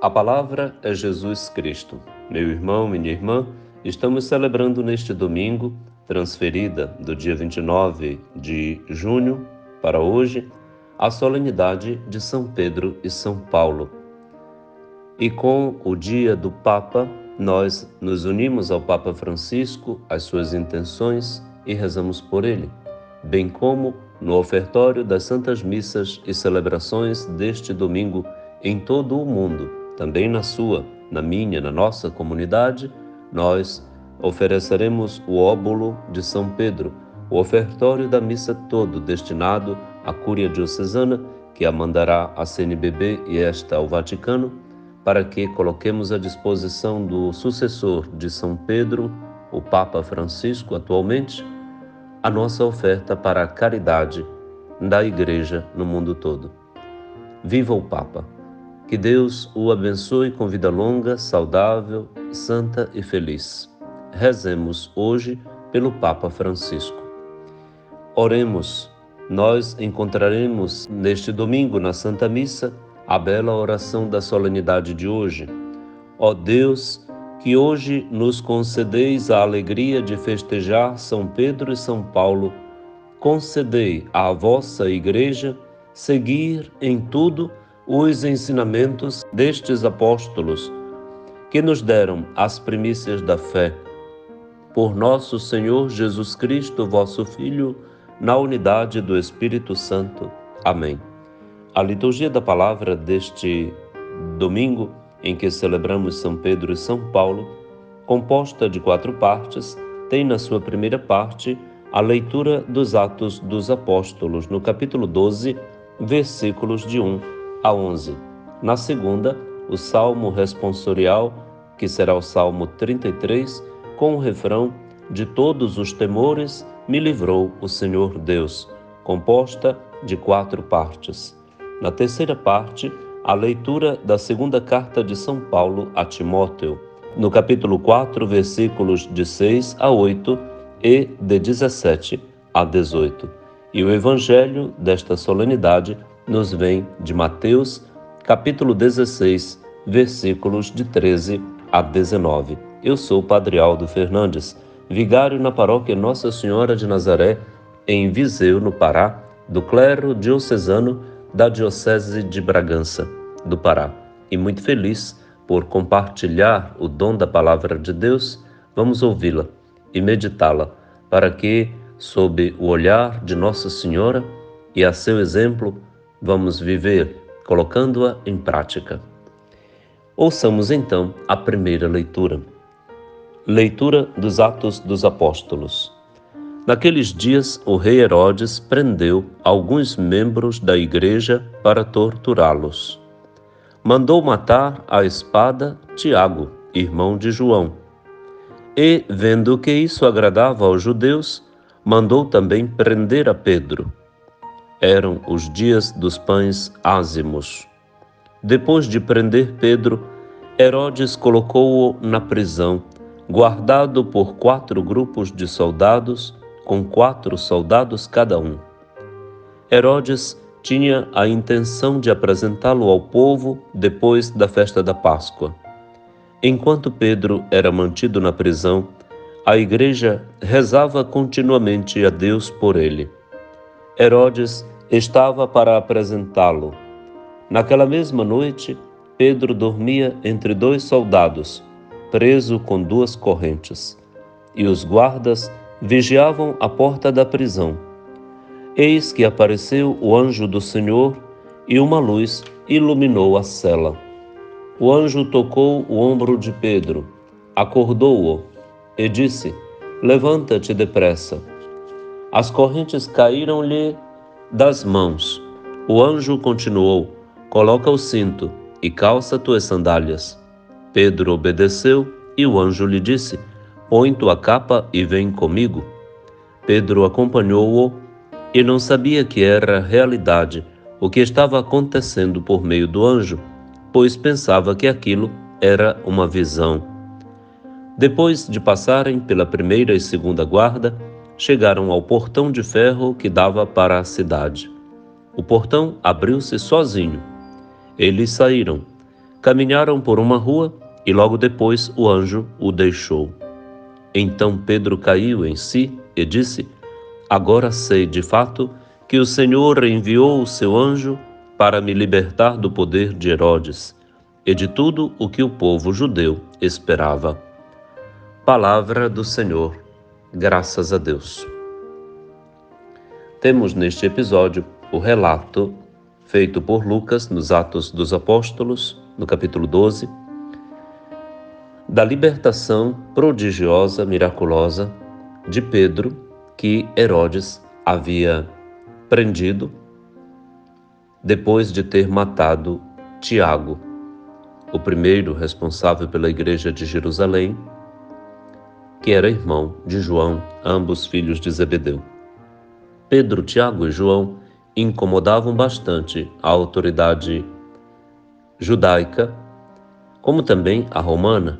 A palavra é Jesus Cristo. Meu irmão, minha irmã, estamos celebrando neste domingo, transferida do dia 29 de junho para hoje, a solenidade de São Pedro e São Paulo. E com o dia do Papa, nós nos unimos ao Papa Francisco, às suas intenções e rezamos por ele, bem como no ofertório das Santas Missas e celebrações deste domingo em todo o mundo, também na sua, na minha, na nossa comunidade, nós ofereceremos o óbolo de São Pedro, o ofertório da missa todo destinado à Cúria Diocesana, que a mandará à CNBB e esta ao Vaticano, para que coloquemos à disposição do sucessor de São Pedro, o Papa Francisco atualmente, a nossa oferta para a caridade da Igreja no mundo todo. Viva o Papa! Que Deus o abençoe com vida longa, saudável, santa e feliz. Rezemos hoje pelo Papa Francisco. Oremos. Nós encontraremos neste domingo na Santa Missa a bela oração da solenidade de hoje. Ó Deus, que hoje nos concedeis a alegria de festejar São Pedro e São Paulo, concedei à vossa Igreja seguir em tudo os ensinamentos destes apóstolos, que nos deram as primícias da fé. Por nosso Senhor Jesus Cristo, vosso Filho, na unidade do Espírito Santo. Amém. A liturgia da palavra deste domingo, em que celebramos São Pedro e São Paulo, composta de 4 partes, tem na sua primeira parte a leitura dos Atos dos Apóstolos, no capítulo 12, versículos de 1 a 11. Na segunda, o Salmo responsorial, que será o Salmo 33, com o refrão de todos os temores me livrou o Senhor Deus, composta de 4 partes. Na terceira parte, a leitura da segunda carta de São Paulo a Timóteo, no capítulo 4, versículos de 6 a 8 e de 17 a 18. E o evangelho desta solenidade nos vem de Mateus, capítulo 16, versículos de 13 a 19. Eu sou o Padre Aldo Fernandes, vigário na paróquia Nossa Senhora de Nazaré, em Viseu, no Pará, do clero diocesano da Diocese de Bragança, do Pará. E muito feliz por compartilhar o dom da Palavra de Deus, vamos ouvi-la e meditá-la, para que, sob o olhar de Nossa Senhora e a seu exemplo, vamos viver, colocando-a em prática. Ouçamos então a primeira leitura. Leitura dos Atos dos Apóstolos. Naqueles dias, o rei Herodes prendeu alguns membros da igreja para torturá-los. Mandou matar à espada Tiago, irmão de João. E, vendo que isso agradava aos judeus, mandou também prender a Pedro. Eram os dias dos pães ázimos. Depois de prender Pedro, Herodes colocou-o na prisão, guardado por 4 grupos de soldados, com 4 soldados cada um. Herodes tinha a intenção de apresentá-lo ao povo depois da festa da Páscoa. Enquanto Pedro era mantido na prisão, a igreja rezava continuamente a Deus por ele. Herodes estava para apresentá-lo. Naquela mesma noite, Pedro dormia entre 2 soldados, preso com 2 correntes, e os guardas vigiavam a porta da prisão. Eis que apareceu o anjo do Senhor e uma luz iluminou a cela. O anjo tocou o ombro de Pedro, acordou-o e disse: levanta-te depressa. As correntes caíram-lhe das mãos. O anjo continuou: coloca o cinto e calça tuas sandálias. Pedro obedeceu e o anjo lhe disse: põe tua capa e vem comigo. Pedro acompanhou-o e não sabia que era realidade o que estava acontecendo por meio do anjo, pois pensava que aquilo era uma visão. Depois de passarem pela primeira e segunda guarda, chegaram ao portão de ferro que dava para a cidade. O portão abriu-se sozinho. Eles saíram. Caminharam por uma rua e logo depois o anjo o deixou. Então Pedro caiu em si e disse: Agora sei de fato que o Senhor enviou o seu anjo para me libertar do poder de Herodes e de tudo o que o povo judeu esperava. Palavra do Senhor. Graças a Deus. Temos neste episódio o relato feito por Lucas nos Atos dos Apóstolos, no capítulo 12, da libertação prodigiosa, miraculosa de Pedro, que Herodes havia prendido depois de ter matado Tiago, o primeiro responsável pela igreja de Jerusalém, que era irmão de João, ambos filhos de Zebedeu. Pedro, Tiago e João incomodavam bastante a autoridade judaica, como também a romana,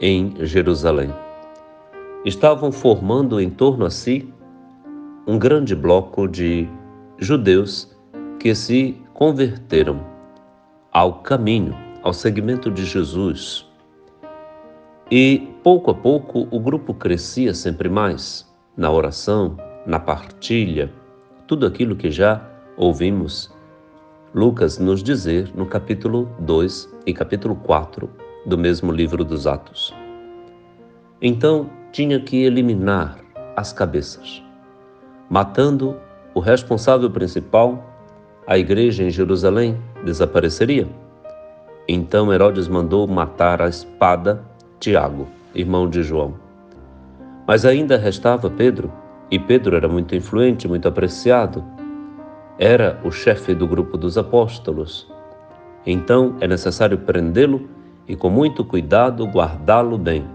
em Jerusalém. Estavam formando em torno a si um grande bloco de judeus que se converteram ao caminho, ao seguimento de Jesus. E pouco a pouco o grupo crescia sempre mais na oração, na partilha, tudo aquilo que já ouvimos Lucas nos dizer no capítulo 2 e capítulo 4 do mesmo livro dos Atos. Então tinha que eliminar as cabeças, matando o responsável principal. A igreja em Jerusalém desapareceria. Então Herodes mandou matar à espada Tiago, irmão de João. Mas ainda restava Pedro, e Pedro era muito influente, muito apreciado. Era o chefe do grupo dos apóstolos. Então é necessário prendê-lo e com muito cuidado guardá-lo bem,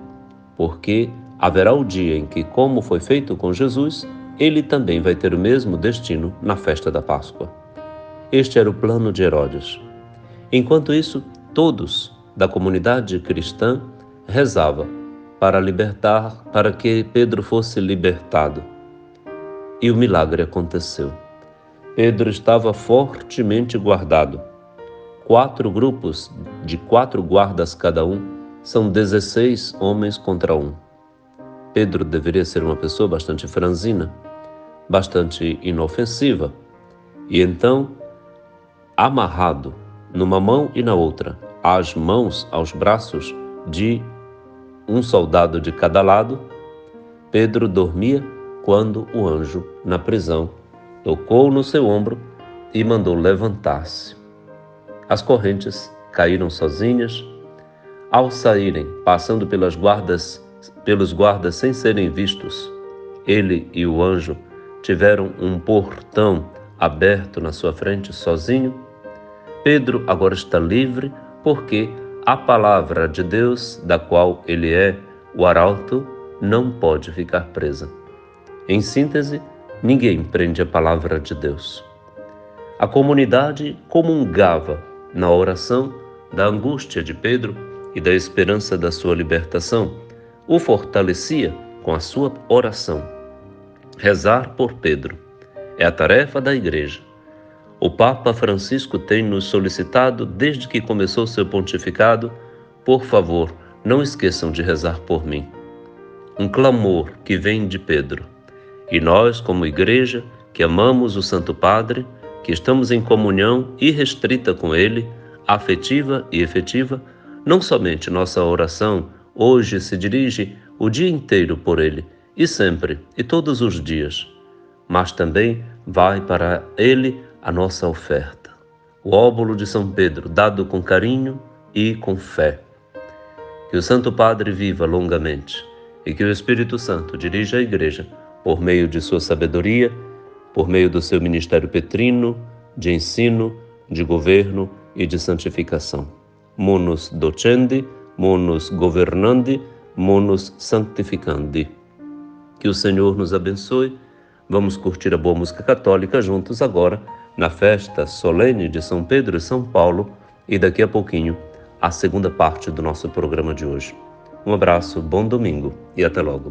porque haverá o dia em que, como foi feito com Jesus, ele também vai ter o mesmo destino na festa da Páscoa. Este era o plano de Herodes. Enquanto isso, todos da comunidade cristã rezavam para que Pedro fosse libertado. E o milagre aconteceu. Pedro estava fortemente guardado. 4 grupos de 4 guardas cada um, são 16 homens contra 1. Pedro deveria ser uma pessoa bastante franzina, bastante inofensiva. E então, amarrado numa mão e na outra, às mãos, aos braços de um soldado de cada lado, Pedro dormia quando o anjo, na prisão, tocou no seu ombro e mandou levantar-se. As correntes caíram sozinhas. Ao saírem, passando pelos guardas sem serem vistos, ele e o anjo tiveram um portão aberto na sua frente sozinho. Pedro agora está livre porque a palavra de Deus, da qual ele é o arauto, não pode ficar presa. Em síntese, ninguém prende a palavra de Deus. A comunidade comungava na oração da angústia de Pedro e da esperança da sua libertação. O fortalecia com a sua oração. Rezar por Pedro é a tarefa da Igreja. O Papa Francisco tem nos solicitado, desde que começou seu pontificado: por favor, não esqueçam de rezar por mim. Um clamor que vem de Pedro. E nós, como Igreja, que amamos o Santo Padre, que estamos em comunhão irrestrita com Ele, afetiva e efetiva, não somente nossa oração hoje se dirige o dia inteiro por Ele, e sempre, e todos os dias, mas também vai para Ele a nossa oferta, o óbolo de São Pedro, dado com carinho e com fé. Que o Santo Padre viva longamente e que o Espírito Santo dirija a Igreja por meio de sua sabedoria, por meio do seu ministério petrino, de ensino, de governo e de santificação. Munus docendi, munus governandi, munus sanctificandi. Que o Senhor nos abençoe. Vamos curtir a boa música católica juntos agora, na festa solene de São Pedro e São Paulo, e daqui a pouquinho, a segunda parte do nosso programa de hoje. Um abraço, bom domingo e até logo.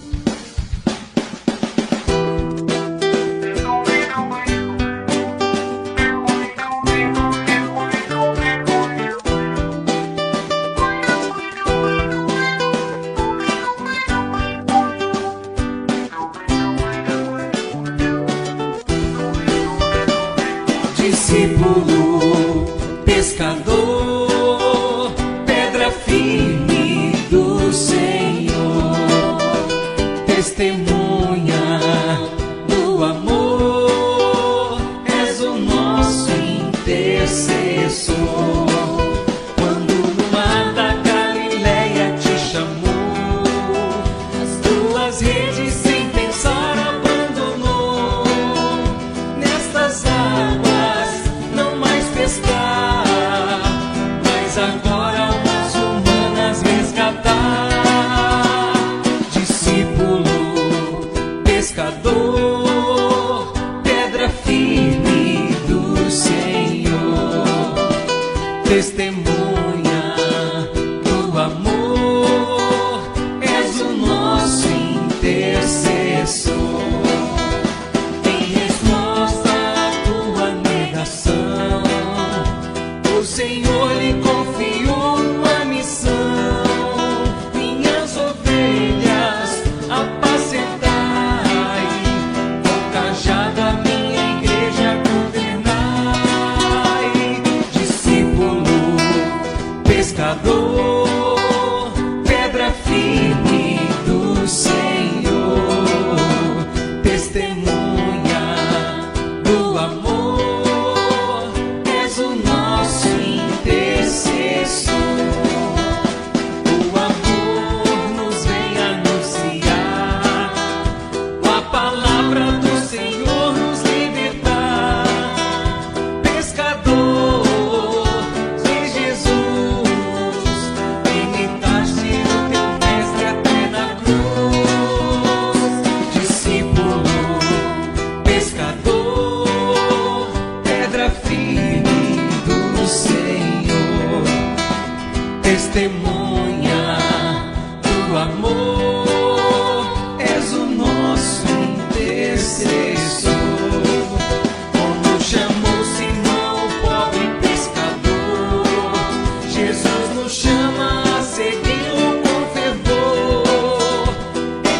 pescador, pedra firme do Senhor, testemunha do amor, és o nosso intercessor. O amor nos vem anunciar, a palavra do Senhor nos libertar. Pescador de Jesus, imitaste o teu mestre até na cruz. Discípulo, pescador, pedra firme do Senhor, testemunha do amor, és o nosso intercessor. Como chamou Simão, o pobre pescador, Jesus nos chama a segui-lo com fervor.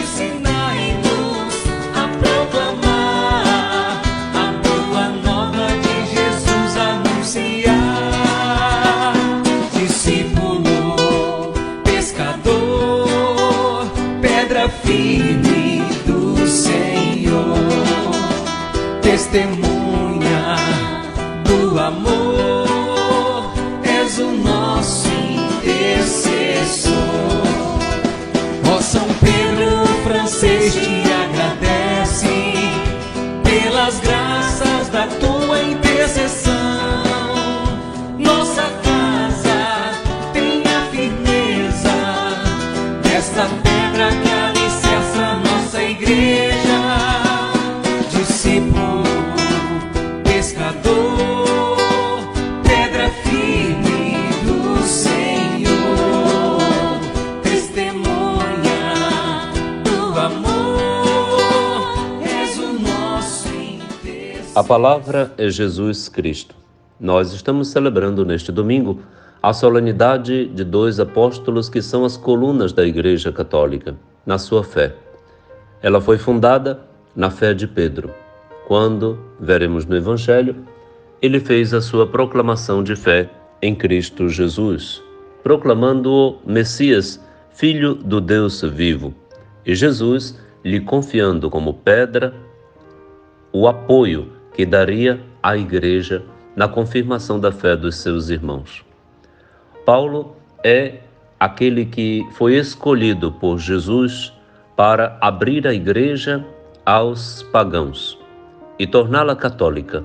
Ensinai-nos a proclamar a boa nova de Jesus anunciar. Discípulo, pescador, pedra firme do Senhor, testemunha do amor, és o nosso intercessor. Ó São Pedro francês, te agradece pelas graças da tua intercessão. Nossa casa tem a firmeza desta pedra que alicerça nossa igreja. Discípulo, pescador, pedra firme do Senhor, testemunha do amor, és o nosso intercessor. A palavra é Jesus Cristo. Nós estamos celebrando neste domingo a solenidade de dois apóstolos que são as colunas da Igreja Católica, na sua fé. Ela foi fundada na fé de Pedro, quando, veremos no Evangelho, ele fez a sua proclamação de fé em Cristo Jesus, proclamando-o Messias, Filho do Deus vivo, e Jesus lhe confiando como pedra o apoio que daria à Igreja na confirmação da fé dos seus irmãos. Paulo é aquele que foi escolhido por Jesus para abrir a Igreja aos pagãos e torná-la católica.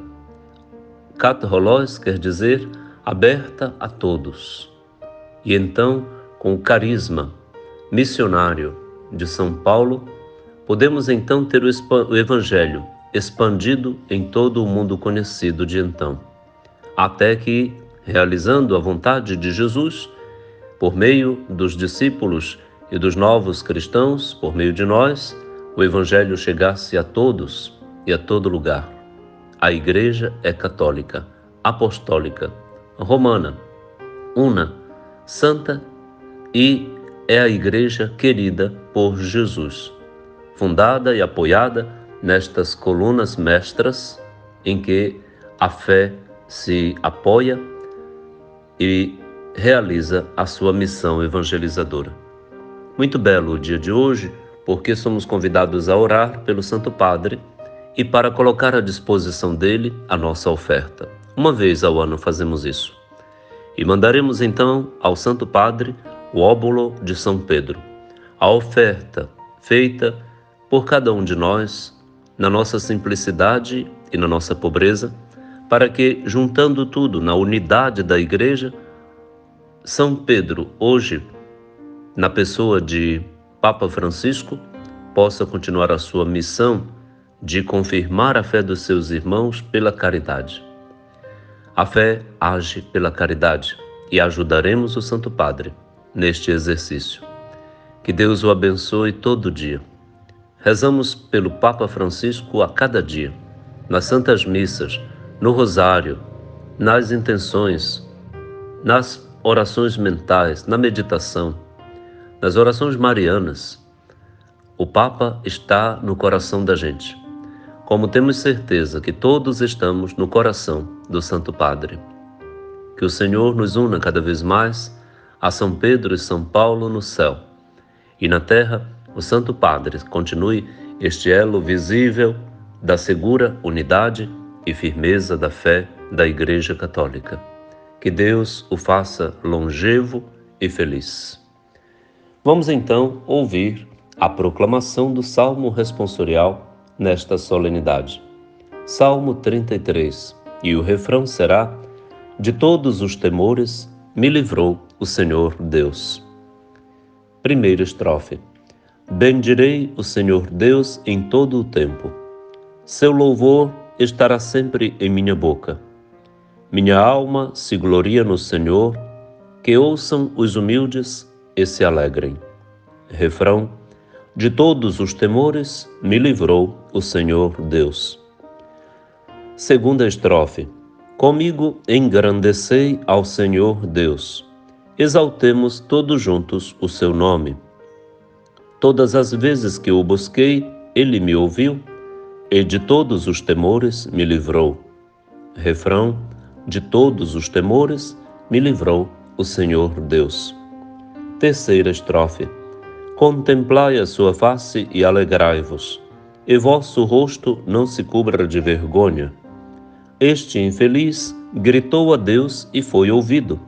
Katholos quer dizer aberta a todos. E então, com o carisma missionário de São Paulo, podemos então ter o Evangelho expandido em todo o mundo conhecido de então, até que, realizando a vontade de Jesus, por meio dos discípulos e dos novos cristãos, por meio de nós, o Evangelho chegasse a todos e a todo lugar. A Igreja é católica, apostólica, romana, una, santa e é a Igreja querida por Jesus, fundada e apoiada nestas colunas mestras em que a fé se apoia e realiza a sua missão evangelizadora. Muito belo o dia de hoje, porque somos convidados a orar pelo Santo Padre e para colocar à disposição dele a nossa oferta. Uma vez ao ano fazemos isso. E mandaremos então ao Santo Padre o óbolo de São Pedro, a oferta feita por cada um de nós, na nossa simplicidade e na nossa pobreza, para que, juntando tudo na unidade da Igreja, São Pedro, hoje, na pessoa de Papa Francisco, possa continuar a sua missão de confirmar a fé dos seus irmãos pela caridade. A fé age pela caridade e ajudaremos o Santo Padre neste exercício. Que Deus o abençoe todo dia. Rezamos pelo Papa Francisco a cada dia, nas Santas Missas, no Rosário, nas intenções, nas orações mentais, na meditação, nas orações marianas. O Papa está no coração da gente, como temos certeza que todos estamos no coração do Santo Padre. Que o Senhor nos una cada vez mais a São Pedro e São Paulo no céu. E na terra, o Santo Padre continue este elo visível da segura unidade e firmeza da fé da Igreja Católica. Que Deus o faça longevo e feliz. Vamos então ouvir a proclamação do Salmo responsorial nesta solenidade. Salmo 33, e o refrão será: de todos os temores me livrou o Senhor Deus. Primeira estrofe. Bendirei o Senhor Deus em todo o tempo. Seu louvor estará sempre em minha boca. Minha alma se gloria no Senhor, que ouçam os humildes e se alegrem. Refrão. De todos os temores me livrou o Senhor Deus. Segunda estrofe. Comigo engrandecei ao Senhor Deus. Exaltemos todos juntos o seu nome. Todas as vezes que o busquei, ele me ouviu, e de todos os temores me livrou. Refrão. De todos os temores me livrou o Senhor Deus. Terceira estrofe. Contemplai a sua face e alegrai-vos, e vosso rosto não se cubra de vergonha. Este infeliz gritou a Deus e foi ouvido,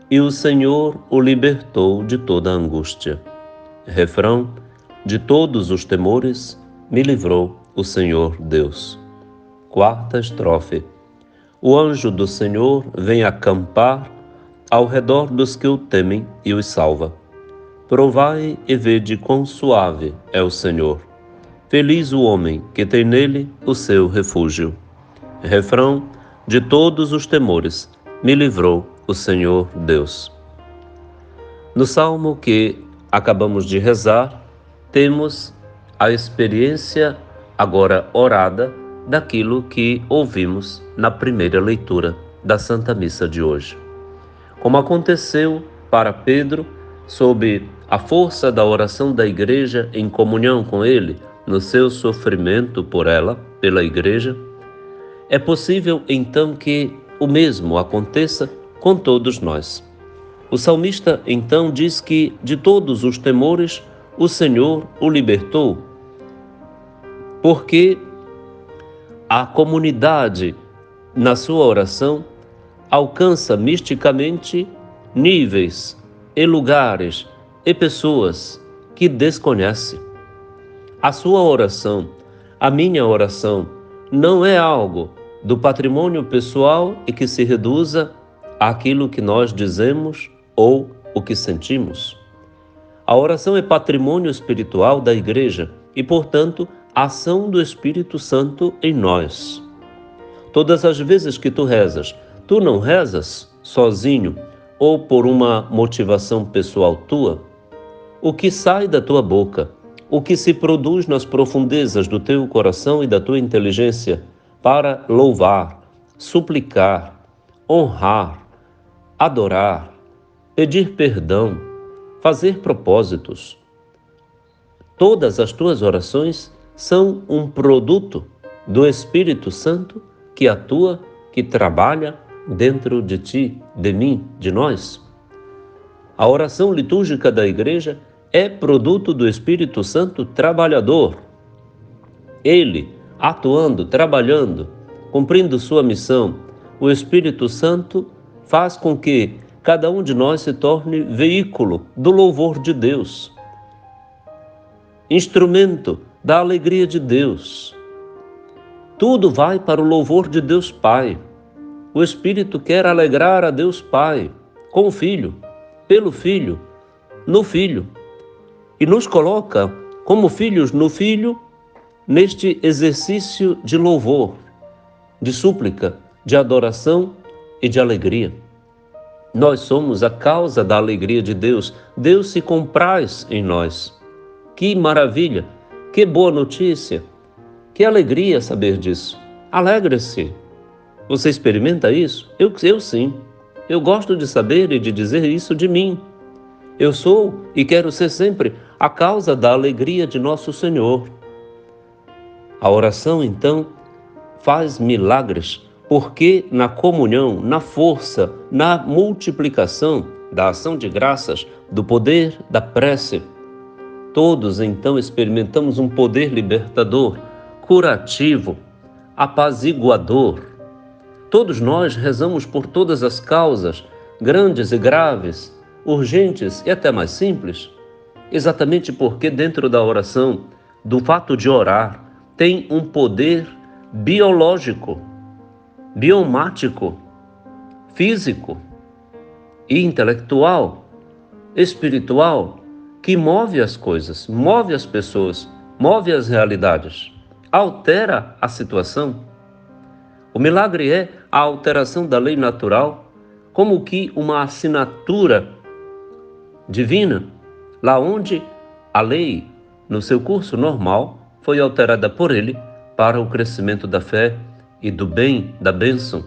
e o Senhor o libertou de toda a angústia. Refrão. De todos os temores me livrou o Senhor Deus. Quarta estrofe. O anjo do Senhor vem acampar ao redor dos que o temem e os salva. Provai e vede quão suave é o Senhor. Feliz o homem que tem nele o seu refúgio. Refrão. De todos os temores me livrou o Senhor Deus. No salmo que acabamos de rezar, temos a experiência agora orada daquilo que ouvimos na primeira leitura da Santa Missa de hoje. Como aconteceu para Pedro, sob a força da oração da Igreja em comunhão com ele, no seu sofrimento por ela, pela Igreja, é possível então que o mesmo aconteça com todos nós. O salmista então diz que de todos os temores o Senhor o libertou, porque a comunidade, na sua oração, alcança misticamente níveis e lugares e pessoas que desconhece. A sua oração, a minha oração, não é algo do patrimônio pessoal e que se reduza àquilo que nós dizemos ou o que sentimos. A oração é patrimônio espiritual da Igreja e, portanto, ação do Espírito Santo em nós. Todas as vezes que tu rezas, tu não rezas sozinho ou por uma motivação pessoal tua. O que sai da tua boca, o que se produz nas profundezas do teu coração e da tua inteligência para louvar, suplicar, honrar, adorar, pedir perdão, fazer propósitos. Todas as tuas orações são um produto do Espírito Santo que atua, que trabalha dentro de ti, de mim, de nós. A oração litúrgica da Igreja é produto do Espírito Santo trabalhador. Ele, atuando, trabalhando, cumprindo sua missão, o Espírito Santo faz com que cada um de nós se torne veículo do louvor de Deus, instrumento da alegria de Deus. Tudo vai para o louvor de Deus Pai. O Espírito quer alegrar a Deus Pai com o Filho, pelo Filho, no Filho, e nos coloca como filhos no Filho neste exercício de louvor, de súplica, de adoração e de alegria. Nós somos a causa da alegria de Deus. Deus se compraz em nós. Que maravilha, que boa notícia, que alegria saber disso. Alegre-se. Você experimenta isso? Eu sim. Eu gosto de saber e de dizer isso de mim. Eu sou e quero ser sempre a causa da alegria de nosso Senhor. A oração, então, faz milagres, porque na comunhão, na força, na multiplicação da ação de graças, do poder da prece. Todos então experimentamos um poder libertador, curativo, apaziguador. Todos nós rezamos por todas as causas, grandes e graves, urgentes e até mais simples, exatamente porque dentro da oração, do fato de orar, tem um poder biológico, biomático, físico e intelectual, espiritual, que move as coisas, move as pessoas, move as realidades, altera a situação. O milagre é a alteração da lei natural, como que uma assinatura divina, lá onde a lei, no seu curso normal, foi alterada por ele para o crescimento da fé e do bem, da bênção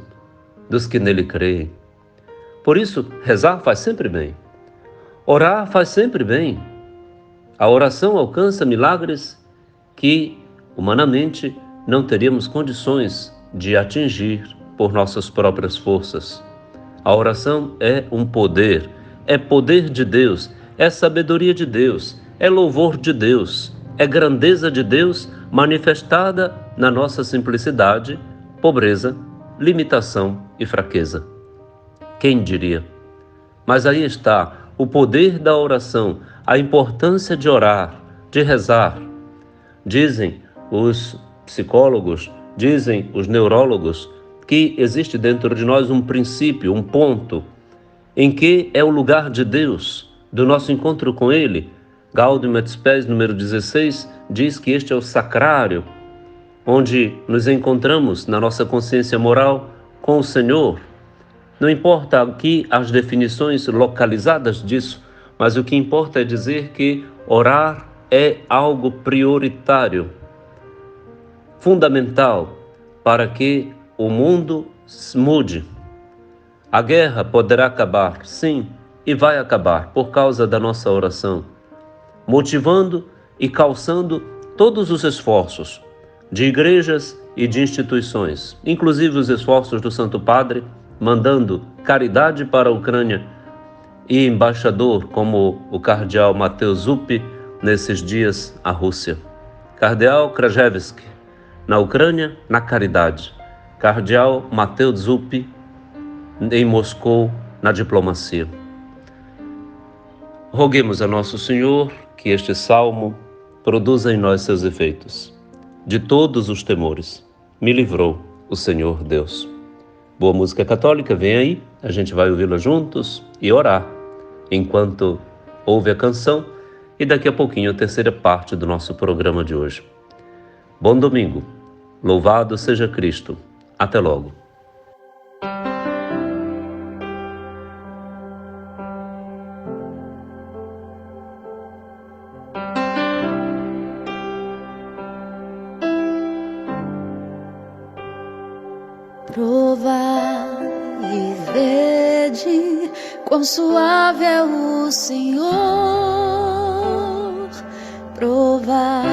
dos que nele creem. Por isso, rezar faz sempre bem. Orar faz sempre bem. A oração alcança milagres que, humanamente, não teríamos condições de atingir por nossas próprias forças. A oração é um poder, é poder de Deus, é sabedoria de Deus, é louvor de Deus, é grandeza de Deus manifestada na nossa simplicidade, pobreza, limitação e fraqueza. Quem diria? Mas aí está o poder da oração, a importância de orar, de rezar. Dizem os psicólogos, dizem os neurólogos, que existe dentro de nós um princípio, um ponto, em que é o lugar de Deus, do nosso encontro com Ele. Gaudium et Spes, número 16, diz que este é o sacrário, onde nos encontramos na nossa consciência moral com o Senhor. Não importa aqui as definições localizadas disso, mas o que importa é dizer que orar é algo prioritário, fundamental, para que o mundo mude. A guerra poderá acabar, sim, e vai acabar por causa da nossa oração, motivando e calçando todos os esforços de igrejas e de instituições, inclusive os esforços do Santo Padre, mandando caridade para a Ucrânia e embaixador como o cardeal Mateus Zuppi, nesses dias, à Rússia. Cardeal Krajewski, na Ucrânia, na caridade. Cardeal Mateus Zuppi, em Moscou, na diplomacia. Roguemos a Nosso Senhor que este salmo produza em nós seus efeitos. De todos os temores, me livrou o Senhor Deus. Boa música católica, vem aí, a gente vai ouvi-la juntos e orar, enquanto ouve a canção e daqui a pouquinho a terceira parte do nosso programa de hoje. Bom domingo, louvado seja Cristo, até logo. Provai e vede quão suave é o Senhor. Provai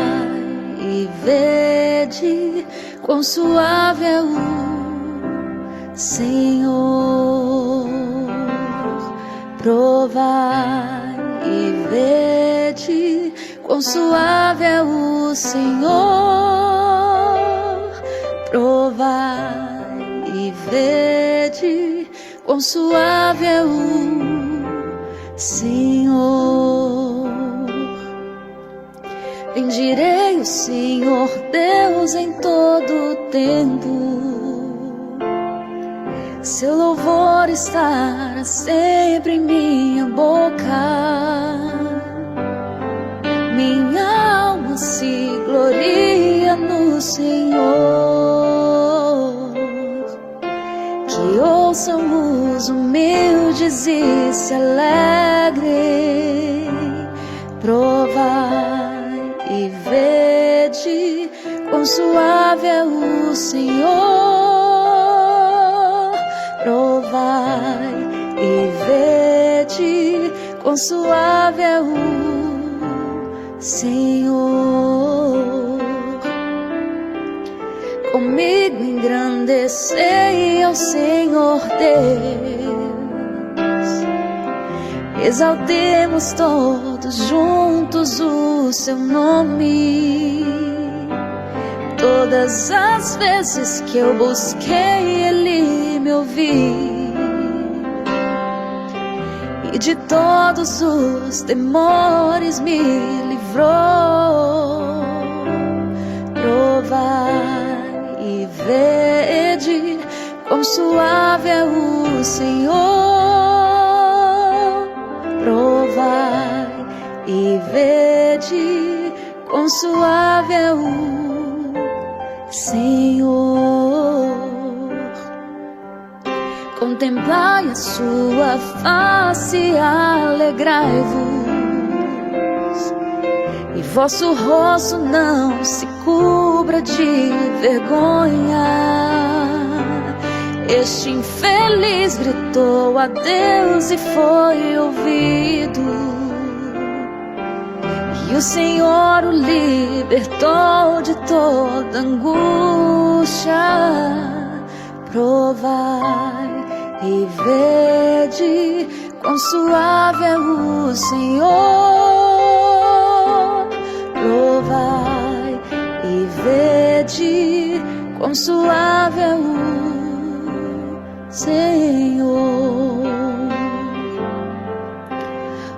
e vede quão suave é o Senhor. Provai e vede quão suave é o Senhor. Provai e vede quão suave é o Senhor. Bendirei o Senhor Deus em todo o tempo, seu louvor estará sempre em minha boca. Minha alma se gloria no Senhor. Que ouçam os humildes e se alegrem. Provai e vede quão suave é o Senhor. Provai e vede quão suave é o Senhor. Comigo engrandecei ao Senhor Deus exaltemos todos juntos o seu nome. Todas as vezes que eu busquei, ele me ouviu, e de todos os temores me livrou. Provai e vede quão suave é o Senhor. Provai e vede quão suave é o Senhor. Contemplai a sua face e alegrai-vos, e vosso rosto não se cubra de vergonha. Este infeliz gritou a Deus e foi ouvido, e o Senhor o libertou de toda angústia. Provai e vede quão suave é o Senhor. Provai e vede quão suave é o Senhor.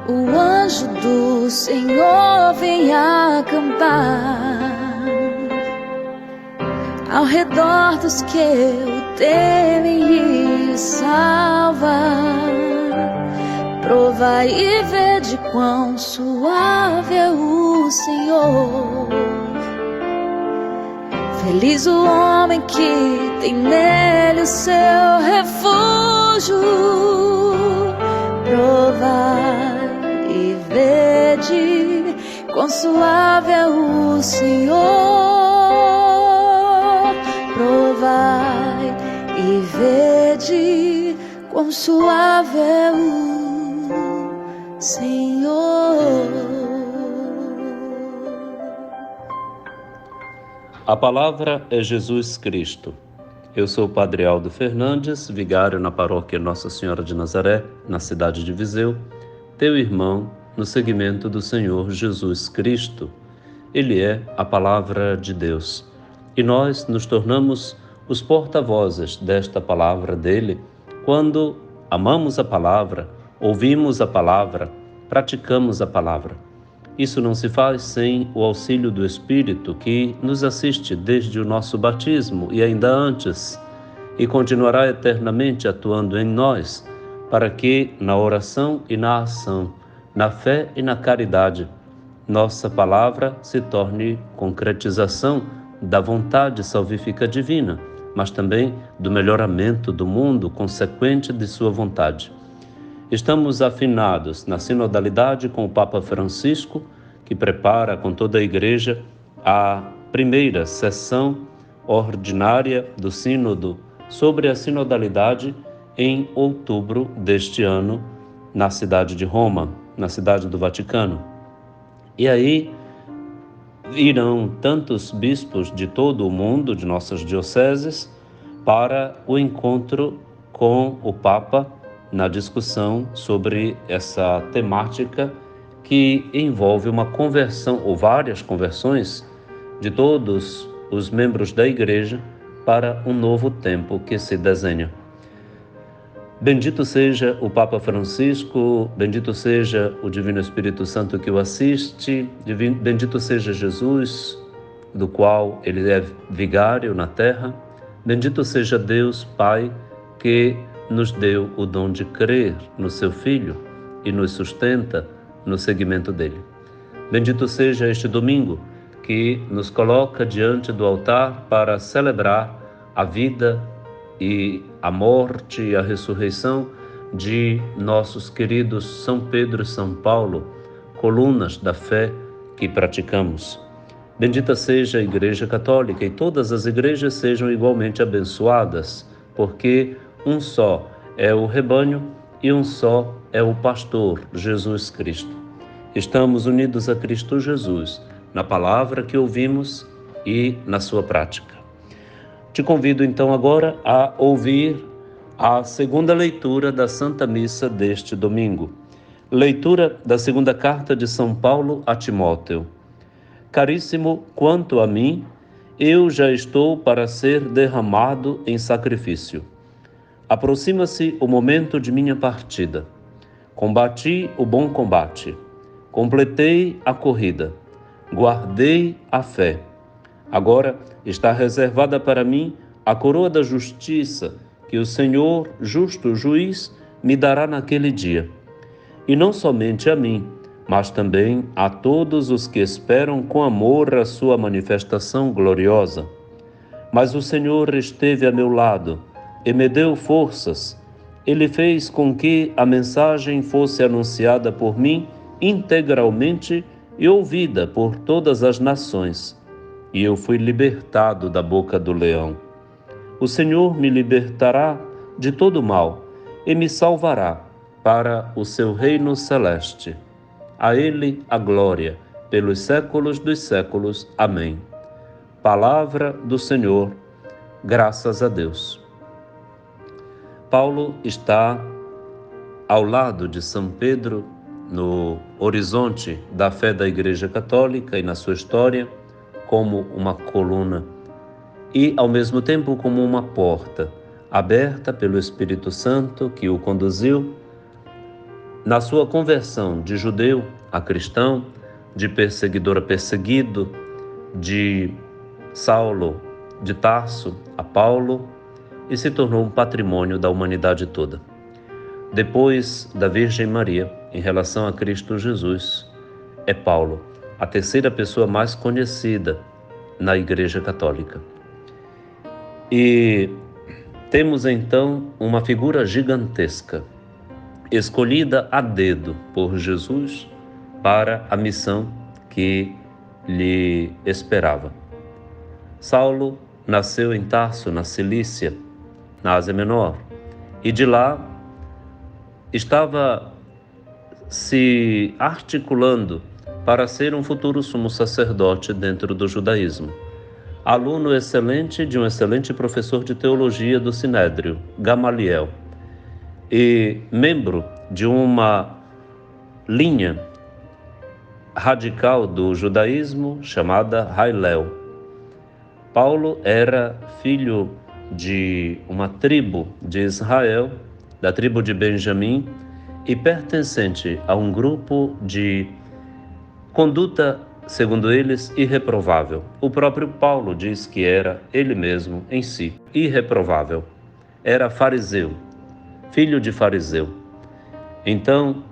O anjo do Senhor vem acampar ao redor dos que o temem e salva. Provai e vede quão suave é o Senhor. Feliz o homem que tem nele o seu refúgio. Provai e vede quão suave é o Senhor. Provai e vede quão suave é o Senhor. A palavra é Jesus Cristo. Eu sou o Padre Aldo Fernandes, vigário na paróquia Nossa Senhora de Nazaré, na cidade de Viseu, teu irmão no seguimento do Senhor Jesus Cristo. Ele é a palavra de Deus, e nós nos tornamos os porta-vozes desta palavra dele quando amamos a palavra, ouvimos a palavra, praticamos a palavra. Isso não se faz sem o auxílio do Espírito, que nos assiste desde o nosso batismo e ainda antes, e continuará eternamente atuando em nós, para que, na oração e na ação, na fé e na caridade, nossa palavra se torne concretização da vontade salvífica divina, mas também do melhoramento do mundo consequente de sua vontade. Estamos afinados na sinodalidade com o Papa Francisco, que prepara com toda a Igreja a primeira sessão ordinária do Sínodo sobre a sinodalidade em outubro deste ano, na cidade de Roma, na cidade do Vaticano. E aí irão tantos bispos de todo o mundo, de nossas dioceses, para o encontro com o Papa na discussão sobre essa temática que envolve uma conversão ou várias conversões de todos os membros da Igreja para um novo tempo que se desenha. Bendito seja o Papa Francisco, bendito seja o Divino Espírito Santo que o assiste, bendito seja Jesus, do qual ele é vigário na terra, bendito seja Deus Pai, que nos deu o dom de crer no seu Filho e nos sustenta no seguimento dele. Bendito seja este domingo, que nos coloca diante do altar para celebrar a vida e a morte e a ressurreição de nossos queridos São Pedro e São Paulo, colunas da fé que praticamos. Bendita seja a Igreja Católica, e todas as igrejas sejam igualmente abençoadas, porque um só é o rebanho e um só é o pastor, Jesus Cristo. Estamos unidos a Cristo Jesus, na palavra que ouvimos e na sua prática. Te convido então agora a ouvir a segunda leitura da Santa Missa deste domingo. Leitura da segunda carta de São Paulo a Timóteo. Caríssimo, quanto a mim, eu já estou para ser derramado em sacrifício. Aproxima-se o momento de minha partida. Combati o bom combate, completei a corrida, guardei a fé. Agora está reservada para mim a coroa da justiça que o Senhor, justo juiz, me dará naquele dia. E não somente a mim, mas também a todos os que esperam com amor a sua manifestação gloriosa. Mas o Senhor esteve a meu lado e me deu forças. Ele fez com que a mensagem fosse anunciada por mim integralmente e ouvida por todas as nações. E eu fui libertado da boca do leão. O Senhor me libertará de todo mal e me salvará para o seu reino celeste. A Ele a glória, pelos séculos dos séculos. Amém. Palavra do Senhor, graças a Deus. Paulo está ao lado de São Pedro, no horizonte da fé da Igreja Católica e na sua história, como uma coluna e, ao mesmo tempo, como uma porta aberta pelo Espírito Santo que o conduziu na sua conversão de judeu a cristão, de perseguidor a perseguido, de Saulo de Tarso a Paulo, e se tornou um patrimônio da humanidade toda. Depois da Virgem Maria, em relação a Cristo Jesus, é Paulo a terceira pessoa mais conhecida na Igreja Católica. E temos então uma figura gigantesca, escolhida a dedo por Jesus para a missão que lhe esperava. Saulo nasceu em Tarso, na Cilícia, na Ásia Menor, e de lá estava se articulando para ser um futuro sumo sacerdote dentro do judaísmo. Aluno excelente de um excelente professor de teologia do Sinédrio, Gamaliel, e membro de uma linha radical do judaísmo chamada Hillel. Paulo era filho de uma tribo de Israel, da tribo de Benjamim, e pertencente a um grupo de conduta, segundo eles, irreprovável. O próprio Paulo diz que era ele mesmo, em si, irreprovável. Era fariseu, filho de fariseu. Então,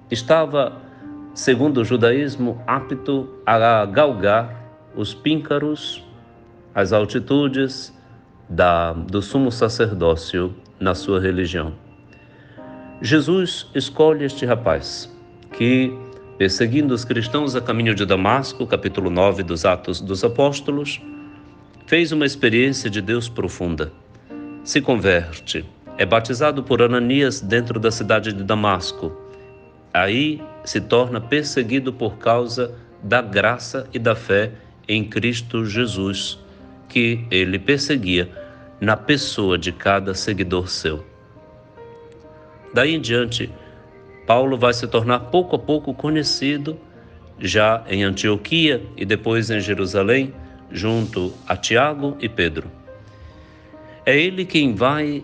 estava, segundo o judaísmo, apto a galgar os píncaros, as altitudes do sumo sacerdócio na sua religião. Jesus escolhe este rapaz que, perseguindo os cristãos a caminho de Damasco, capítulo 9 dos Atos dos Apóstolos, fez uma experiência de Deus profunda. Se converte, é batizado por Ananias dentro da cidade de Damasco. Aí se torna perseguido por causa da graça e da fé em Cristo Jesus, que ele perseguia na pessoa de cada seguidor seu. Daí em diante, Paulo vai se tornar pouco a pouco conhecido já em Antioquia e depois em Jerusalém, junto a Tiago e Pedro. É ele quem vai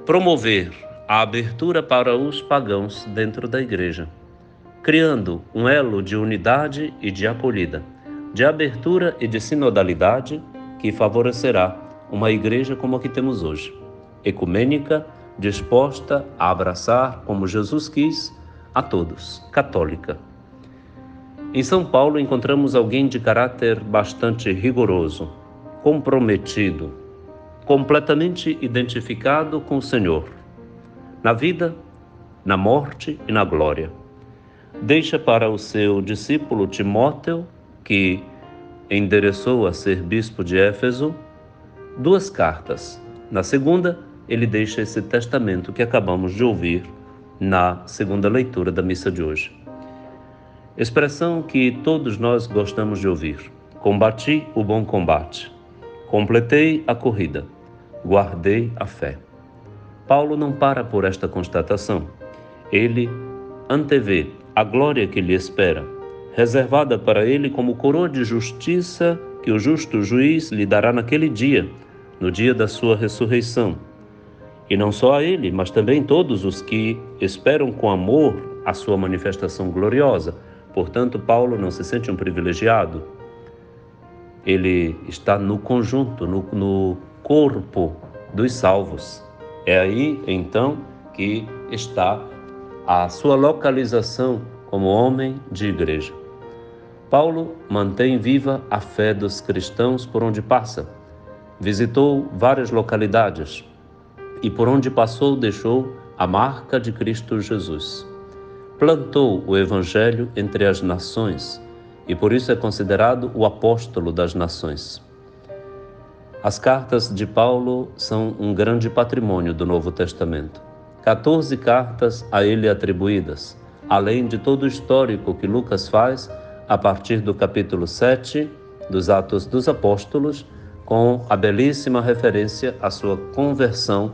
promover a abertura para os pagãos dentro da igreja, criando um elo de unidade e de acolhida, de abertura e de sinodalidade que favorecerá uma igreja como a que temos hoje, ecumênica, disposta a abraçar, como Jesus quis, a todos, católica. Em São Paulo encontramos alguém de caráter bastante rigoroso, comprometido, completamente identificado com o Senhor, na vida, na morte e na glória. Deixa para o seu discípulo Timóteo, que endereçou a ser bispo de Éfeso, 2 cartas. Na segunda, ele deixa esse testamento que acabamos de ouvir na segunda leitura da missa de hoje. Expressão que todos nós gostamos de ouvir. Combati o bom combate, completei a corrida, guardei a fé. Paulo não para por esta constatação. Ele antevê a glória que lhe espera, reservada para ele como coroa de justiça que o justo juiz lhe dará naquele dia, no dia da sua ressurreição. E não só a ele, mas também todos os que esperam com amor a sua manifestação gloriosa. Portanto, Paulo não se sente um privilegiado. Ele está no conjunto, no corpo dos salvos. É aí, então, que está a sua localização como homem de igreja. Paulo mantém viva a fé dos cristãos por onde passa. Visitou várias localidades e por onde passou deixou a marca de Cristo Jesus. Plantou o Evangelho entre as nações e por isso é considerado o apóstolo das nações. As cartas de Paulo são um grande patrimônio do Novo Testamento. 14 cartas a ele atribuídas, além de todo o histórico que Lucas faz a partir do capítulo 7 dos Atos dos Apóstolos, com a belíssima referência à sua conversão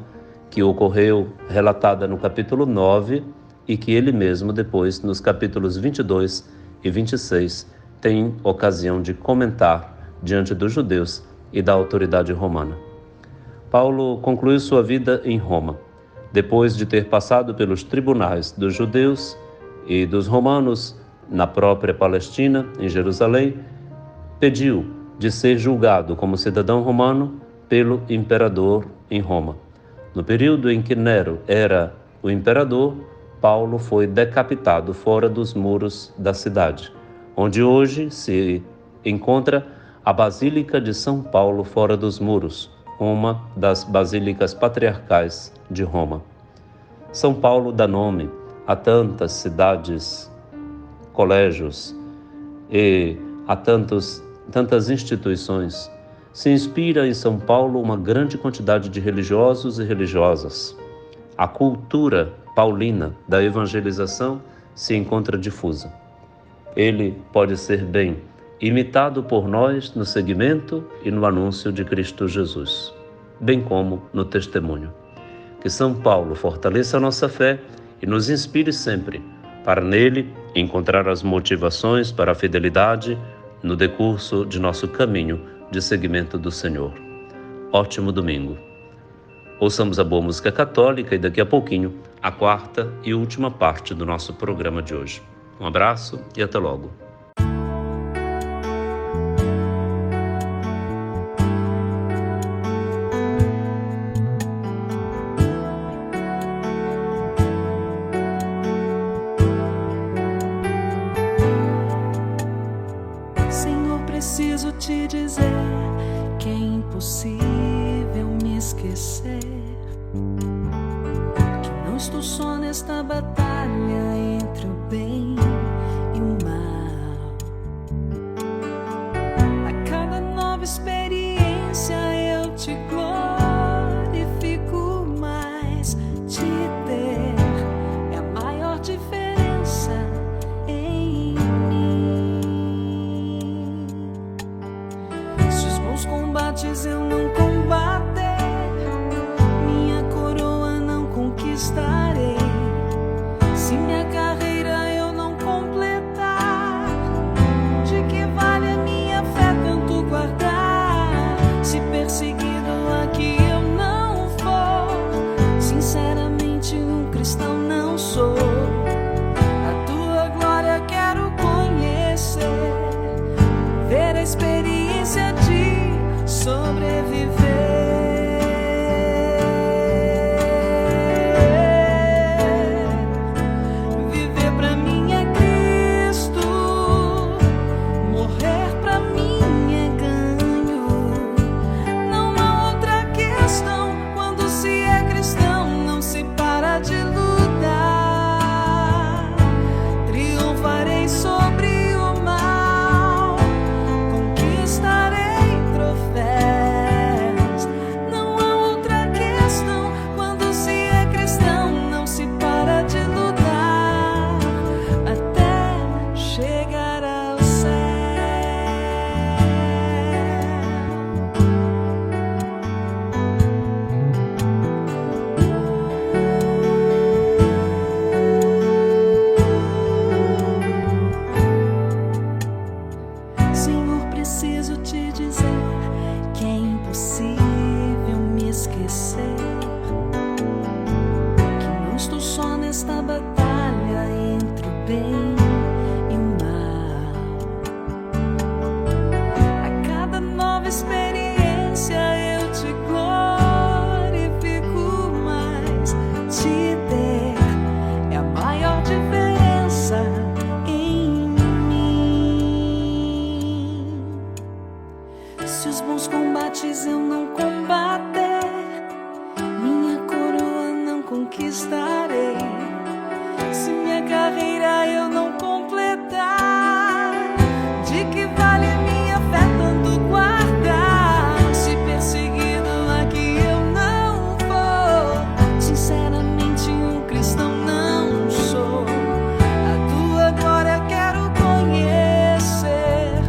que ocorreu relatada no capítulo 9 e que ele mesmo depois, nos capítulos 22 e 26, tem ocasião de comentar diante dos judeus e da autoridade romana. Paulo concluiu sua vida em Roma, depois de ter passado pelos tribunais dos judeus e dos romanos na própria Palestina, em Jerusalém, pediu de ser julgado como cidadão romano pelo imperador em Roma. No período em que Nero era o imperador, Paulo foi decapitado fora dos muros da cidade, onde hoje se encontra a Basílica de São Paulo fora dos muros, uma das basílicas patriarcais de Roma. São Paulo dá nome a tantas cidades, colégios e a tantas instituições. Se inspira em São Paulo uma grande quantidade de religiosos e religiosas. A cultura paulina da evangelização se encontra difusa. Ele pode ser bem imitado por nós no seguimento e no anúncio de Cristo Jesus, bem como no testemunho. Que São Paulo fortaleça a nossa fé e nos inspire sempre para nele encontrar as motivações para a fidelidade no decurso de nosso caminho de seguimento do Senhor. Ótimo domingo. Ouçamos a boa música católica e daqui a pouquinho a quarta e última parte do nosso programa de hoje. Um abraço e até logo. Senhor, preciso te dizer que é impossível me esquecer, que não estou só nesta batalha entre o bem e o mal. A cada nova experiência eu te glorifico mais. Te ter é a maior diferença em mim. Se os bons combates eu não combater, minha coroa não conquistarei. Se minha bem e o mal. A cada nova experiência eu te glorifico mais. Te ter é a maior diferença em mim. Se os bons combates eu não combater, minha coroa não conquistarei. Se minha carreira eu não completar, de que vale a minha fé tanto guardar? Se perseguido aqui eu não for, sinceramente um cristão não sou. A tua glória eu quero conhecer,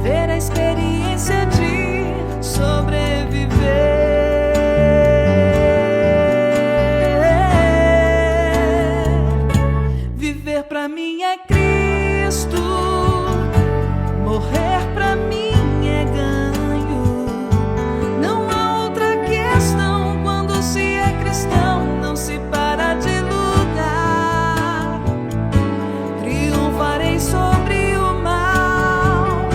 ver a experiência de sobreviver. Viver pra mim é Cristo, morrer pra mim é ganho. Não há outra questão quando se é cristão, não se para de lutar. Triunfarei sobre o mal,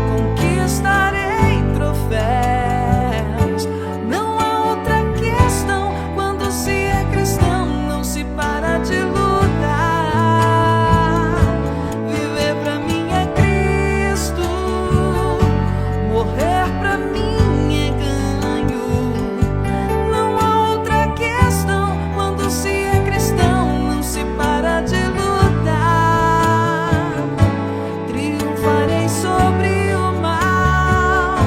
conquistarei troféus. Não há outra questão quando se é cristão, não se para de lutar. Viver pra mim é Cristo, morrer pra mim é ganho. Não há outra questão quando se é cristão, não se para de lutar. Triunfarei sobre o mal,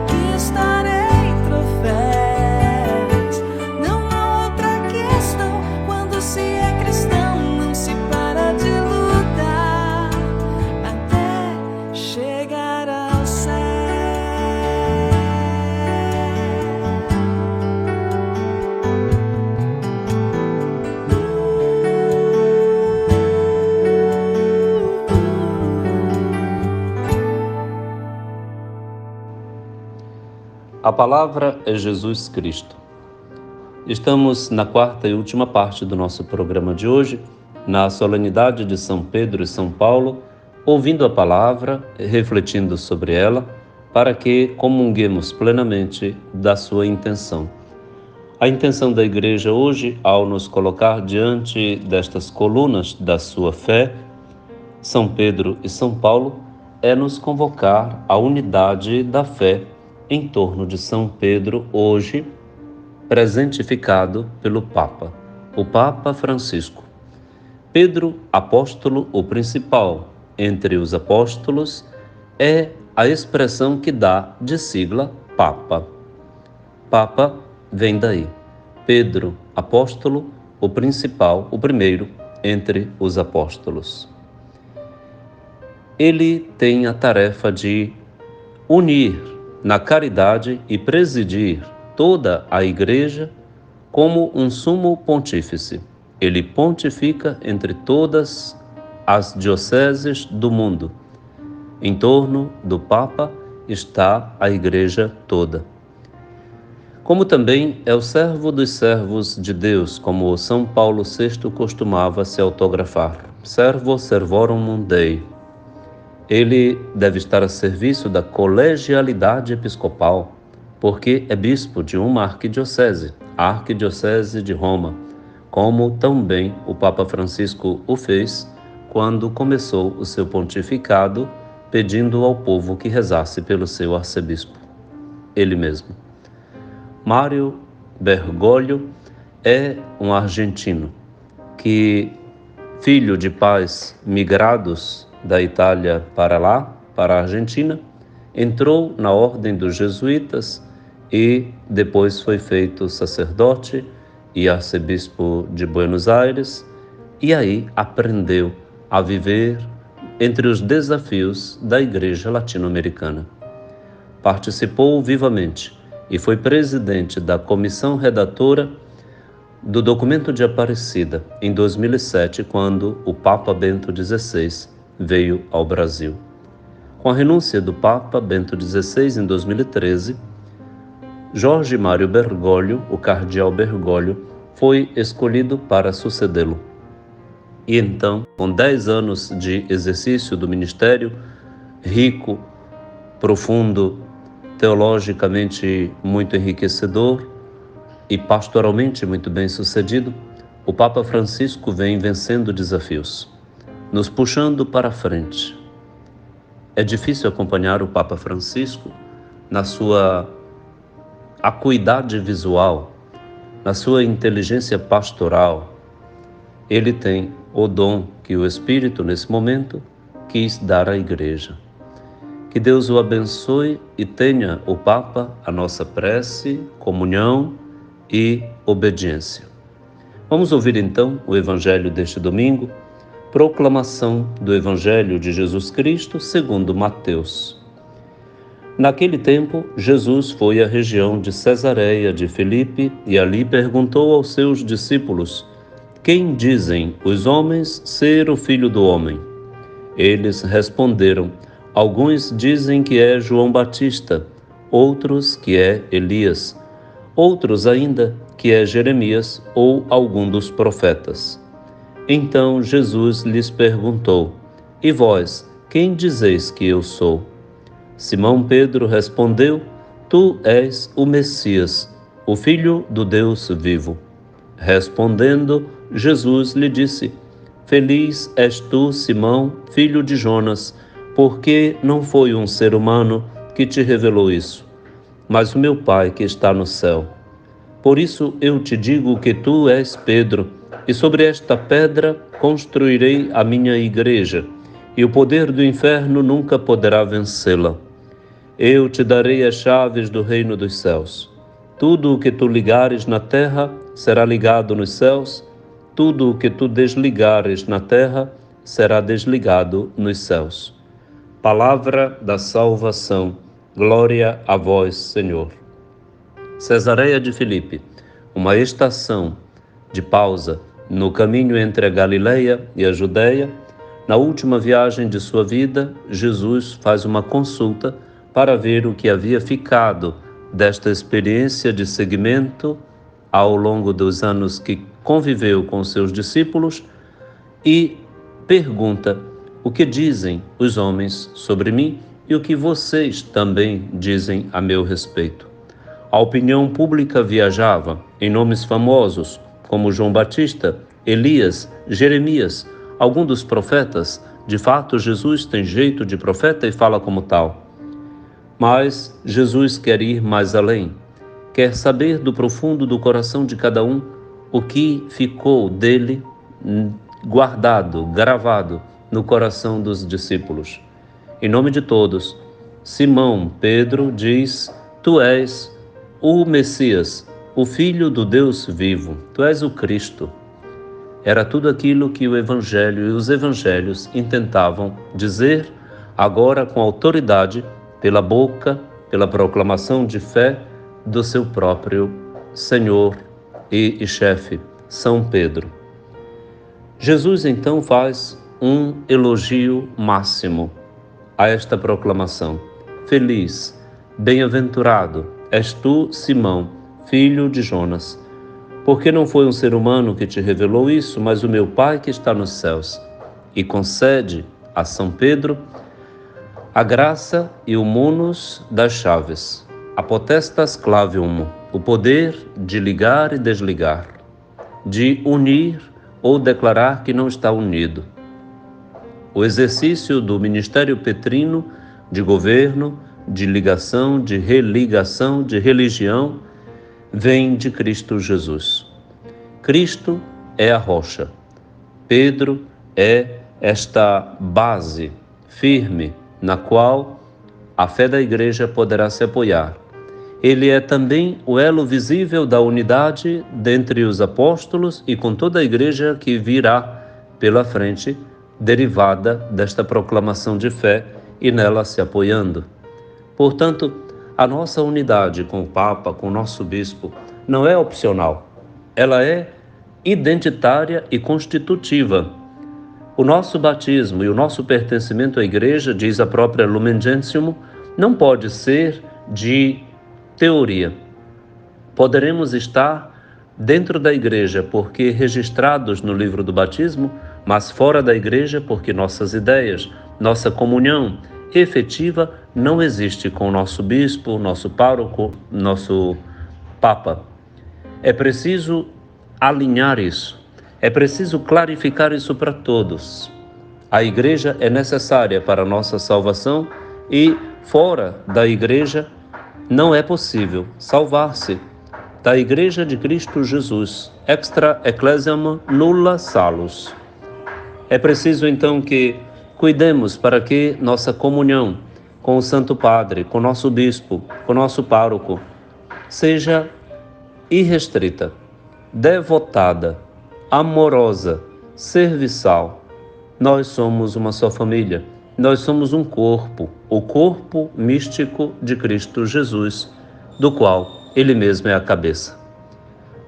conquistarei troféus. Não há outra questão quando se é cristão, não se para de lutar até chegar ao céu. A palavra é Jesus Cristo. Estamos na quarta e última parte do nosso programa de hoje, na solenidade de São Pedro e São Paulo, ouvindo a palavra, refletindo sobre ela, para que comunguemos plenamente da sua intenção. A intenção da Igreja hoje, ao nos colocar diante destas colunas da sua fé, São Pedro e São Paulo, é nos convocar à unidade da fé em torno de São Pedro, hoje presentificado pelo Papa, o Papa Francisco. Pedro, apóstolo, o principal entre os apóstolos, é a expressão que dá de sigla Papa. Papa vem daí. Pedro, apóstolo, o principal, o primeiro entre os apóstolos. Ele tem a tarefa de unir na caridade e presidir toda a Igreja como um sumo pontífice. Ele pontifica entre todas as dioceses do mundo. Em torno do Papa está a Igreja toda. Como também é o servo dos servos de Deus, como São Paulo VI costumava se autografar, servo servorum Dei. Ele deve estar a serviço da colegialidade episcopal, porque é bispo de uma arquidiocese, a Arquidiocese de Roma, como também o Papa Francisco o fez quando começou o seu pontificado, pedindo ao povo que rezasse pelo seu arcebispo, ele mesmo. Mário Bergoglio é um argentino que, filho de pais migrados da Itália para lá, para a Argentina, entrou na ordem dos jesuítas e depois foi feito sacerdote e arcebispo de Buenos Aires, e aí aprendeu a viver entre os desafios da Igreja latino-americana. Participou vivamente e foi presidente da comissão redatora do Documento de Aparecida em 2007, quando o Papa Bento XVI veio ao Brasil. Com a renúncia do Papa Bento XVI em 2013, Jorge Mário Bergoglio, o cardeal Bergoglio, foi escolhido para sucedê-lo. E então, com 10 anos de exercício do ministério, rico, profundo, teologicamente muito enriquecedor e pastoralmente muito bem sucedido, o Papa Francisco vem vencendo desafios, nos puxando para frente. É difícil acompanhar o Papa Francisco na sua acuidade visual, na sua inteligência pastoral. Ele tem o dom que o Espírito, nesse momento, quis dar à Igreja. Que Deus o abençoe e tenha o Papa a nossa prece, comunhão e obediência. Vamos ouvir então o Evangelho deste domingo, proclamação do Evangelho de Jesus Cristo segundo Mateus. Naquele tempo, Jesus foi à região de Cesareia de Filipe e ali perguntou aos seus discípulos: quem dizem os homens ser o Filho do Homem? Eles responderam: alguns dizem que é João Batista, outros que é Elias, outros ainda que é Jeremias ou algum dos profetas. Então Jesus lhes perguntou: e vós, quem dizeis que eu sou? Simão Pedro respondeu: tu és o Messias, o Filho do Deus vivo. Respondendo, Jesus lhe disse: feliz és tu, Simão, filho de Jonas, porque não foi um ser humano que te revelou isso, mas o meu Pai que está no céu. Por isso eu te digo que tu és Pedro, e sobre esta pedra construirei a minha igreja, e o poder do inferno nunca poderá vencê-la. Eu te darei as chaves do reino dos céus. Tudo o que tu ligares na terra será ligado nos céus, tudo o que tu desligares na terra será desligado nos céus. Palavra da salvação. Glória a vós, Senhor. Cesareia de Filipe, uma estação de pausa no caminho entre a Galileia e a Judeia. Na última viagem de sua vida, Jesus faz uma consulta para ver o que havia ficado desta experiência de seguimento ao longo dos anos que conviveu com seus discípulos e pergunta: o que dizem os homens sobre mim e o que vocês também dizem a meu respeito? A opinião pública viajava em nomes famosos como João Batista, Elias, Jeremias, algum dos profetas. De fato, Jesus tem jeito de profeta e fala como tal. Mas Jesus quer ir mais além, quer saber do profundo do coração de cada um o que ficou dele guardado, gravado no coração dos discípulos. Em nome de todos, Simão Pedro diz: tu és o Messias, o Filho do Deus vivo, tu és o Cristo. Era tudo aquilo que o Evangelho e os Evangelhos intentavam dizer, agora com autoridade, pela boca, pela proclamação de fé do seu próprio Senhor e chefe, São Pedro. Jesus então faz um elogio máximo a esta proclamação. Feliz, bem-aventurado és tu, Simão, filho de Jonas, porque não foi um ser humano que te revelou isso, mas o meu Pai que está nos céus. E concede a São Pedro a graça e o munus das chaves, a potestas clavium, o poder de ligar e desligar, de unir ou declarar que não está unido. O exercício do ministério petrino de governo, de ligação, de religação, de religião, vem de Cristo Jesus. Cristo é a rocha. Pedro é esta base firme na qual a fé da Igreja poderá se apoiar. Ele é também o elo visível da unidade dentre os apóstolos e com toda a Igreja que virá pela frente, derivada desta proclamação de fé e nela se apoiando. Portanto, a nossa unidade com o Papa, com o nosso Bispo, não é opcional. Ela é identitária e constitutiva. O nosso batismo e o nosso pertencimento à Igreja, diz a própria Lumen Gentium, não pode ser de teoria. Poderemos estar dentro da Igreja porque registrados no livro do batismo, mas fora da igreja porque nossas ideias, nossa comunhão efetiva não existe com o nosso bispo, nosso pároco, nosso papa. É preciso alinhar isso, é preciso clarificar isso para todos. A igreja é necessária para a nossa salvação e fora da igreja não é possível salvar-se. Da igreja de Cristo Jesus, extra ecclesiam nulla salus. É preciso então que cuidemos para que nossa comunhão com o Santo Padre, com o nosso bispo, com o nosso pároco, seja irrestrita, devotada, amorosa, serviçal. Nós somos uma só família, nós somos um corpo, o corpo místico de Cristo Jesus, do qual Ele mesmo é a cabeça.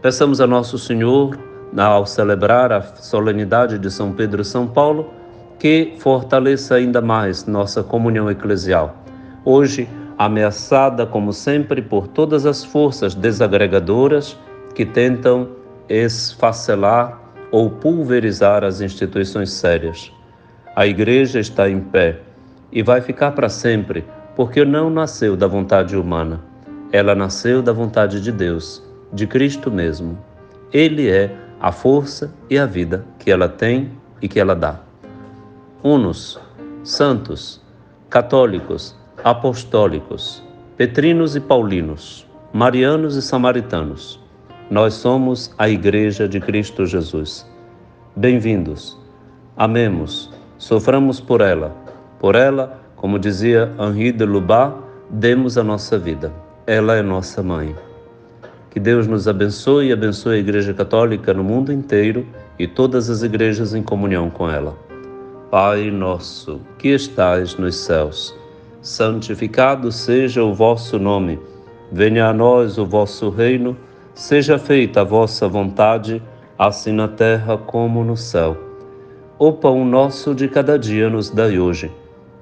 Peçamos a Nosso Senhor, ao celebrar a solenidade de São Pedro e São Paulo, que fortaleça ainda mais nossa comunhão eclesial. Hoje, ameaçada, como sempre, por todas as forças desagregadoras que tentam esfacelar ou pulverizar as instituições sérias. A Igreja está em pé e vai ficar para sempre, porque não nasceu da vontade humana. Ela nasceu da vontade de Deus, de Cristo mesmo. Ele é a força e a vida que ela tem e que ela dá. Unos, santos, católicos, apostólicos, petrinos e paulinos, marianos e samaritanos, nós somos a Igreja de Cristo Jesus. Bem-vindos, amemos, soframos por ela, como dizia Henri de Lubac, demos a nossa vida, ela é nossa mãe. Que Deus nos abençoe e abençoe a Igreja Católica no mundo inteiro e todas as igrejas em comunhão com ela. Pai nosso, que estais nos céus, santificado seja o vosso nome. Venha a nós o vosso reino, seja feita a vossa vontade, assim na terra como no céu. O pão nosso de cada dia nos dai hoje.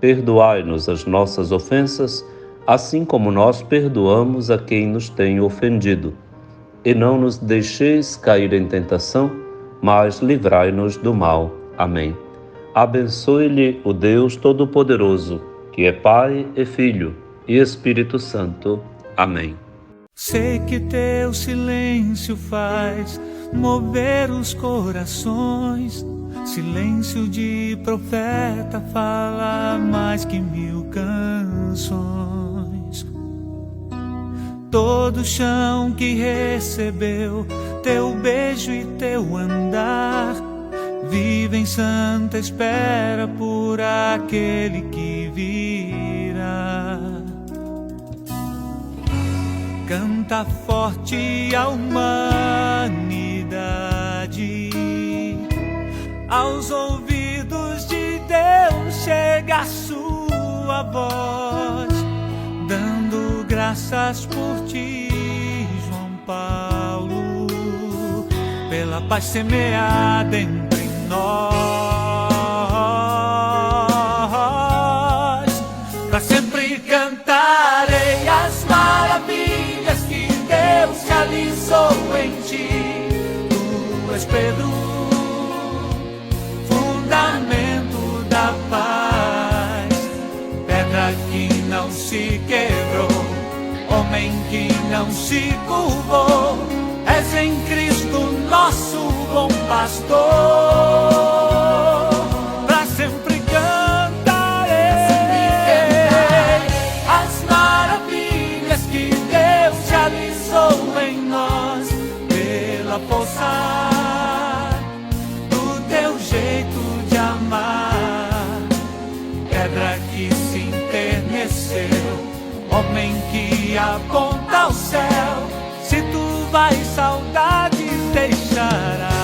Perdoai-nos as nossas ofensas, assim como nós perdoamos a quem nos tem ofendido. E não nos deixeis cair em tentação, mas livrai-nos do mal. Amém. Abençoe-lhe o Deus Todo-Poderoso, que é Pai e Filho e Espírito Santo. Amém. Sei que teu silêncio faz mover os corações. Silêncio de profeta fala mais que 1000 canções. Todo chão que recebeu teu beijo e teu andar vive em santa espera por aquele que virá. Canta forte a humanidade, aos ouvidos de Deus chega a sua voz, dando graças por ti, João Paulo, pela paz semeada entre nós. Pra sempre cantarei as maravilhas que Deus realizou em ti. Tu és Pedro, fundamento da paz, pedra que não se quebrou, homem que não se curvou. És em Cristo nosso bom pastor. Pra sempre cantarei as maravilhas que Deus realizou em nós, pela força do teu jeito de amar, pedra que se enterneceu, homem que aponta ao céu. Se tu vais, saudades deixarás.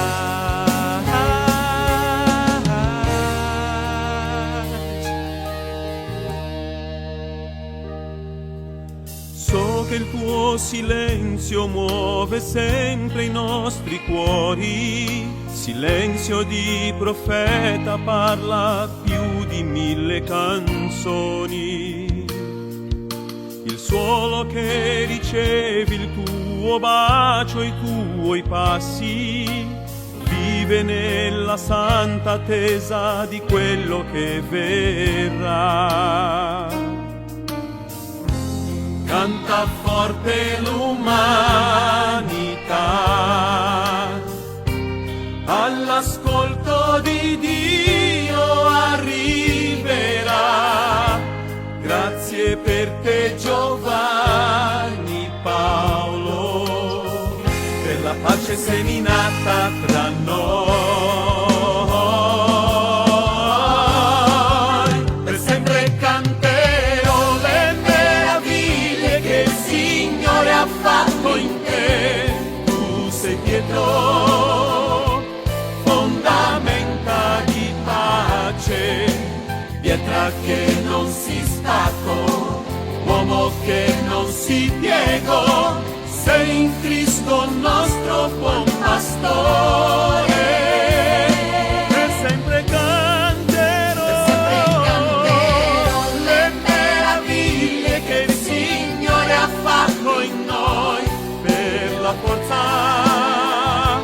So che il tuo silenzio muove sempre i nostri cuori, silenzio di profeta parla più di 1000 canzoni. Il suolo che ricevi, il tuo bacio, i tuoi passi, vive vive nella santa attesa di quello che verrà. Canta forte l'umanità, all'ascolto di Dio arriverà. Grazie per te Giovanni Paolo, per la pace seminata tra noi. Per sempre canterò le meraviglie che il Signore ha fatto in te. Tu sei Pietro, fondamenta di pace, pietra che non si staccò, uomo che non si piegò, sei in Cristo nostro buon pastore. Per sempre canterò le meraviglie che il Signore ha fatto in noi, per la forza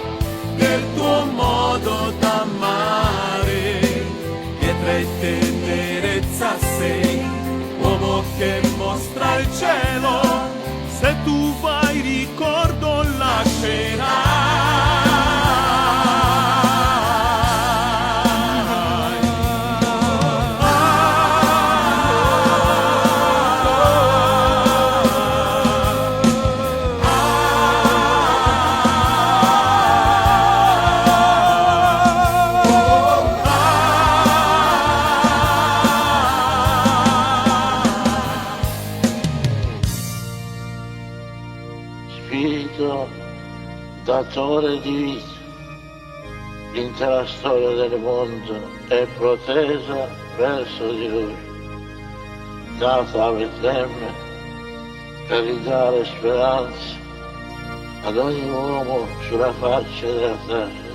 del tuo modo d'amare, pietra e tenerezza sei, uomo che mostra il cielo, se tu vai ricordo Spirito datore di vita, l'intera storia del mondo è protesa verso di Lui, data a Betlemme per ridare speranza ad ogni uomo sulla faccia della terra.